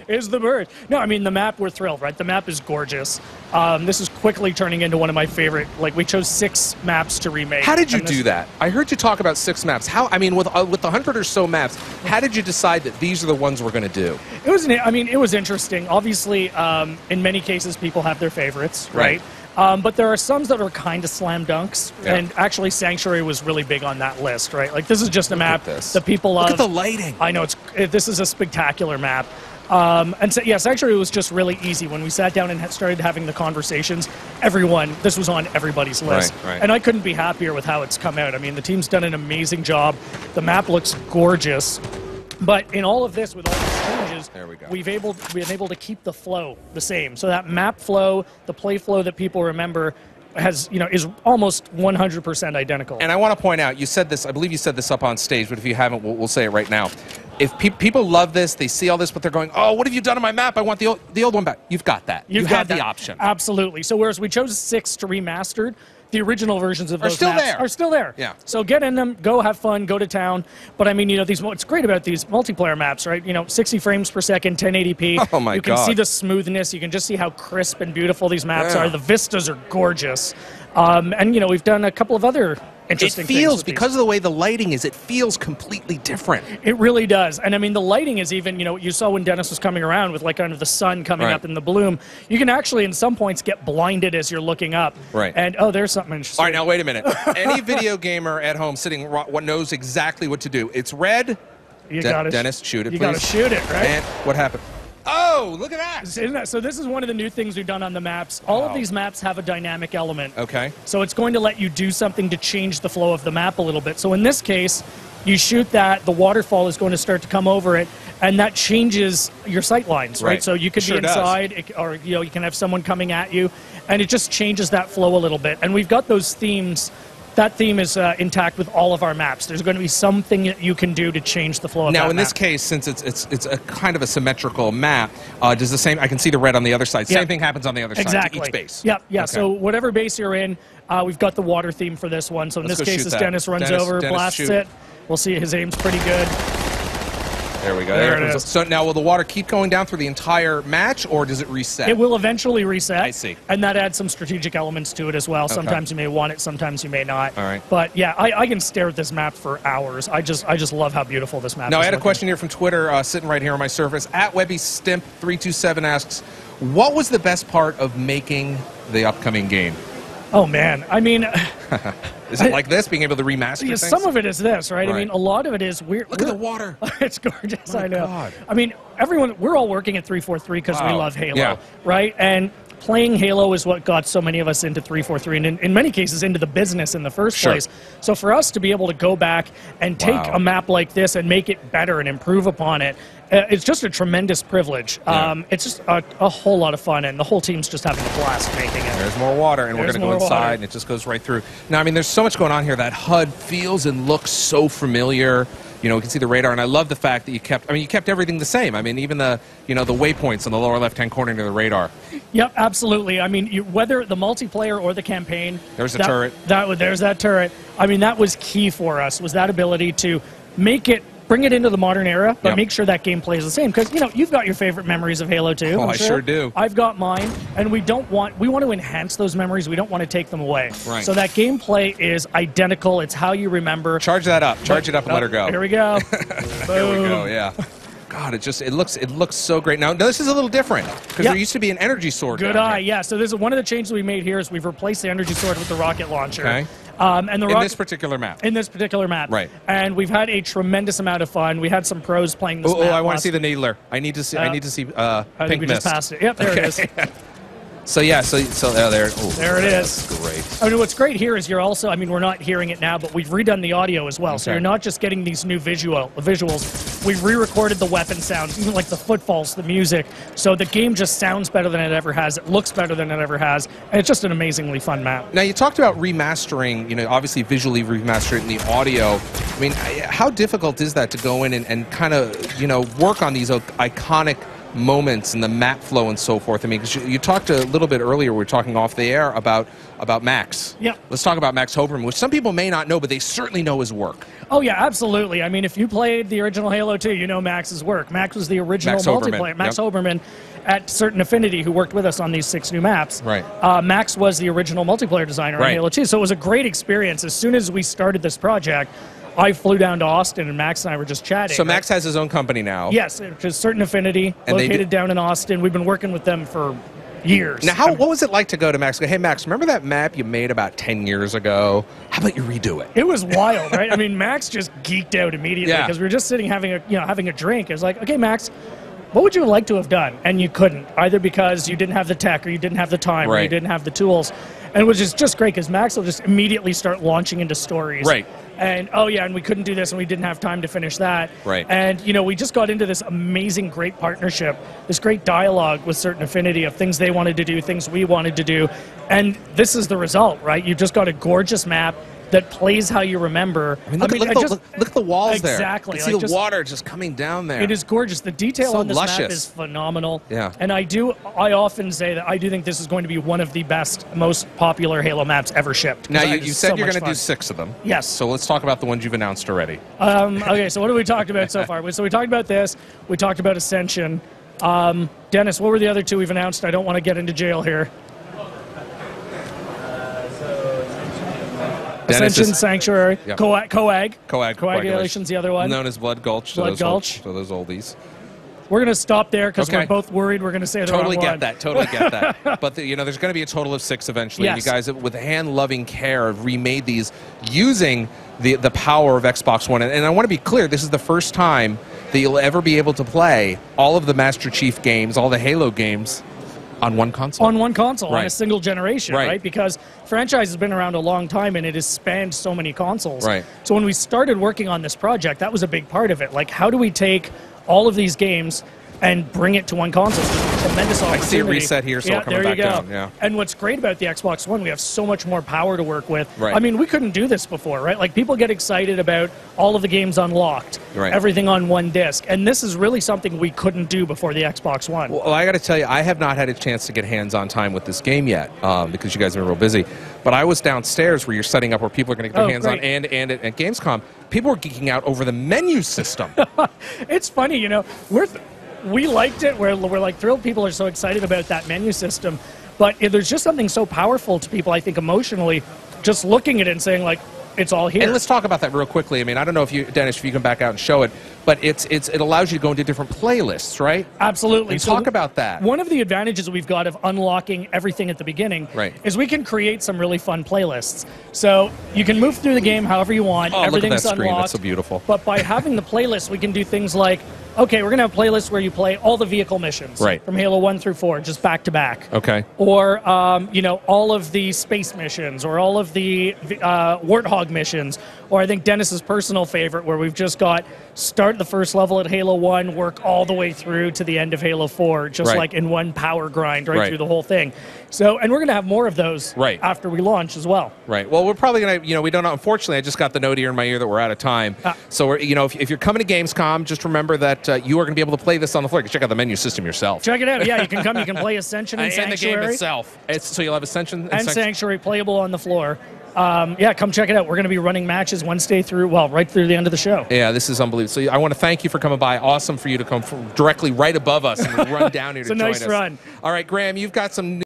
is the bird. No, I mean, the map, we're thrilled, right? The map is gorgeous. This is quickly turning into one of my favorite, like, we chose 6 maps to remake. How did you do that? I heard you talk about 6 maps. How, I mean, with the 100 or so maps, how did you decide that these are the ones we're going to do? It was, I mean, it was interesting. Obviously, in many cases, people have their favorites, right? But there are some that are kind of slam dunks, and actually Sanctuary was really big on that list, right? Like, this is just a map that people love. Look at the lighting. I know, this is a spectacular map. And so, yeah, Sanctuary was just really easy. When we sat down and started having the conversations, this was on everybody's list. And I couldn't be happier with how it's come out. I mean, the team's done an amazing job. The map looks gorgeous. But in all of this, with all these changes, we've been able to keep the flow the same. So that map flow, the play flow that people remember, is almost 100% identical. And I want to point out, you said this, I believe you said this up on stage, but if you haven't, we'll say it right now. If people love this, they see all this, but they're going, oh, what have you done to my map? I want the old one back. You've got that. You have the option. Absolutely. So whereas we chose 6 to remastered, the original versions of those maps are still there. Yeah. So get in them, go have fun, go to town. But I mean, what's great about these multiplayer maps, right? 60 frames per second, 1080p. Oh my God. You can see the smoothness. You can just see how crisp and beautiful these maps are. The vistas are gorgeous. And we've done a couple of other interesting things. It feels, because of the way the lighting is, it feels completely different. It really does. And I mean, the lighting is even, you saw when Dennis was coming around with like kind of the sun coming up in the bloom, you can actually in some points get blinded as you're looking up. And there's something interesting. All right, now wait a minute. Any video gamer at home sitting knows exactly what to do. It's red. Dennis, shoot it, please. You gotta shoot it, right? And what happened? Oh, look at that. Isn't that. So this is one of the new things we've done on the maps. All of these maps have a dynamic element. Okay. So it's going to let you do something to change the flow of the map a little bit. So in this case, you shoot that, the waterfall is going to start to come over it, and that changes your sight lines, right? So you could be inside, or you can have someone coming at you, and it just changes that flow a little bit. And we've got those themes. That theme is intact with all of our maps. There's going to be something that you can do to change the flow of that map. Now, in this case, since it's a kind of a symmetrical map, does the same? I can see the red on the other side. Same thing happens on the other side to each base. Yeah. Okay. So whatever base you're in, we've got the water theme for this one. So in this case, as Dennis runs over, blasts it. We'll see his aim's pretty good. There we go. There it is. So now, will the water keep going down through the entire match, or does it reset? It will eventually reset. I see. And that adds some strategic elements to it as well. Okay. Sometimes you may want it, sometimes you may not. All right. But yeah, I can stare at this map for hours. I just love how beautiful this map is. Now, I had a question here from Twitter, sitting right here on my surface. At WebbyStimp327 asks, what was the best part of making the upcoming game? Oh, man. I mean... Is it like this, being able to remaster things? Some of it is this, right? I mean, a lot of it is... Look at the water. It's gorgeous, I know. God. I mean, we're all working at 343 because we love Halo, right? And playing Halo is what got so many of us into 343, and in many cases into the business in the first place. So for us to be able to go back and take a map like this and make it better and improve upon it, it's just a tremendous privilege. It's just a whole lot of fun, and the whole team's just having a blast making it. There's more water, and we're going to go inside, and it just goes right through. Now, I mean, there's so much going on here. That HUD feels and looks so familiar. We can see the radar, and I love the fact that you kept everything the same. I mean, even the the waypoints in the lower left-hand corner near the radar. Yep, absolutely. I mean, whether the multiplayer or the campaign, there's a turret. There's that turret. I mean, that was key for us. Was that ability to bring it into the modern era, but make sure that gameplay is the same. Because, you've got your favorite memories of Halo 2. Oh, I sure do. I've got mine, and we want to enhance those memories. We don't want to take them away. Right. So that gameplay is identical. It's how you remember. Charge that up. Charge it up and let her go. Here we go. There we go, yeah. God, it looks so great. Now this is a little different because there used to be an energy sword. Good eye, yeah. So this is one of the changes we made here is we've replaced the energy sword with the rocket launcher. Okay. And in this particular map. In this particular map. Right. And we've had a tremendous amount of fun. We had some pros playing this map. I want to see the needler. I need to see. Pink think we mist. just passed it. Yep, there it is. So yeah, there. There it is. That's great. I mean, what's great here is you're also. I mean, we're not hearing it now, but we've redone the audio as well. Okay. So you're not just getting these new visuals. We've re-recorded the weapon sounds, even like the footfalls, the music. So the game just sounds better than it ever has. It looks better than it ever has, and it's just an amazingly fun map. Now you talked about remastering. Obviously visually remaster it in the audio. I mean, how difficult is that to go in and kind of work on these iconic moments and the map flow and so forth. I mean, because you talked a little bit earlier, we were talking off the air about Max. Yeah. Let's talk about Max Hoberman, which some people may not know, but they certainly know his work. Oh, yeah, absolutely. I mean, if you played the original Halo 2, you know Max's work. Max was the original multiplayer. Max Hoberman at Certain Affinity, who worked with us on these 6 new maps. Right. Max was the original multiplayer designer on Halo 2, so it was a great experience. As soon as we started this project, I flew down to Austin, and Max and I were just chatting. So Max has his own company now. Yes, which is Certain Affinity, and located down in Austin. We've been working with them for years. Now, what was it like to go to Max and go, hey, Max, remember that map you made about 10 years ago? How about you redo it? It was wild, right? I mean, Max just geeked out immediately because we were just sitting having a drink. It was like, okay, Max, what would you like to have done? And you couldn't, either because you didn't have the tech or you didn't have the time or you didn't have the tools. And which is just great because Max will just immediately start launching into stories. Right. And, oh, yeah, and we couldn't do this and we didn't have time to finish that. Right. And, we just got into this amazing, great partnership, this great dialogue with Certain Affinity of things they wanted to do, things we wanted to do. And this is the result, right? You've just got a gorgeous map that plays how you remember. I mean, look at the walls there. Exactly. You see the water just coming down there. It is gorgeous. The detail on this map is phenomenal. Yeah. And I often say that I do think this is going to be one of the best, most popular Halo maps ever shipped. Now, you said you're going to do 6 of them. Yes. So let's talk about the ones you've announced already. Okay, so what have we talked about so far? So we talked about this. We talked about Ascension. Dennis, what were the other 2 we've announced? I don't want to get into jail here. Ascension, Sanctuary, Coagulation's the other one. Known as Blood Gulch. Blood Gulch. So those oldies. We're going to stop there because we're both worried we're going to say the wrong one. Totally get that. But there's going to be a total of 6 eventually. Yes. You guys, with hand-loving care, have remade these using the power of Xbox One. And I want to be clear, this is the first time that you'll ever be able to play all of the Master Chief games, all the Halo games, on one console. On one console, on a single generation, right? Because franchise has been around a long time and it has spanned so many consoles. Right. So when we started working on this project, that was a big part of it. Like, how do we take all of these games and bring it to one console? Tremendous opportunity. I see a reset here, so coming back down. Yeah. And what's great about the Xbox One, we have so much more power to work with. Right. I mean, we couldn't do this before, right? Like, people get excited about all of the games unlocked, everything on one disc, and this is really something we couldn't do before the Xbox One. Well, I got to tell you, I have not had a chance to get hands-on time with this game yet because you guys have been real busy. But I was downstairs where you're setting up where people are going to get their hands on, and at Gamescom, people were geeking out over the menu system. It's funny, we liked it. We're like thrilled. People are so excited about that menu system, but there's just something so powerful to people, I think, emotionally, just looking at it and saying, like, it's all here. And let's talk about that real quickly. I mean, I don't know if you, Dennis, if you can back out and show it, but it allows you to go into different playlists, right? Absolutely. And talk about that. One of the advantages we've got of unlocking everything at the beginning is we can create some really fun playlists. So you can move through the game however you want. Oh, everything's look at that screen. unlocked. That's so beautiful. But by having the playlist, we can do things like, okay, we're going to have playlists where you play all the vehicle missions from Halo 1 through 4, just back to back. Okay. Or, all of the space missions, or all of the Warthog missions, or I think Dennis's personal favorite, where we've just got start the first level at Halo 1, work all the way through to the end of Halo 4, just like in one power grind through the whole thing. So, and we're going to have more of those after we launch as well. Right. Well, we're probably going to, we don't know. Unfortunately, I just got the note here in my ear that we're out of time. So, we're, if you're coming to Gamescom, just remember that you are going to be able to play this on the floor. You can check out the menu system yourself. Check it out. Yeah, you can come. You can play Ascension and Sanctuary. And the game itself. So you'll have Ascension and Sanctuary playable on the floor. Come check it out. We're going to be running matches Wednesday through, right through the end of the show. Yeah, this is unbelievable. So I want to thank you for coming by. Awesome for you to come directly right above us and run down here to join us. It's a nice run. All right, Graham, you've got some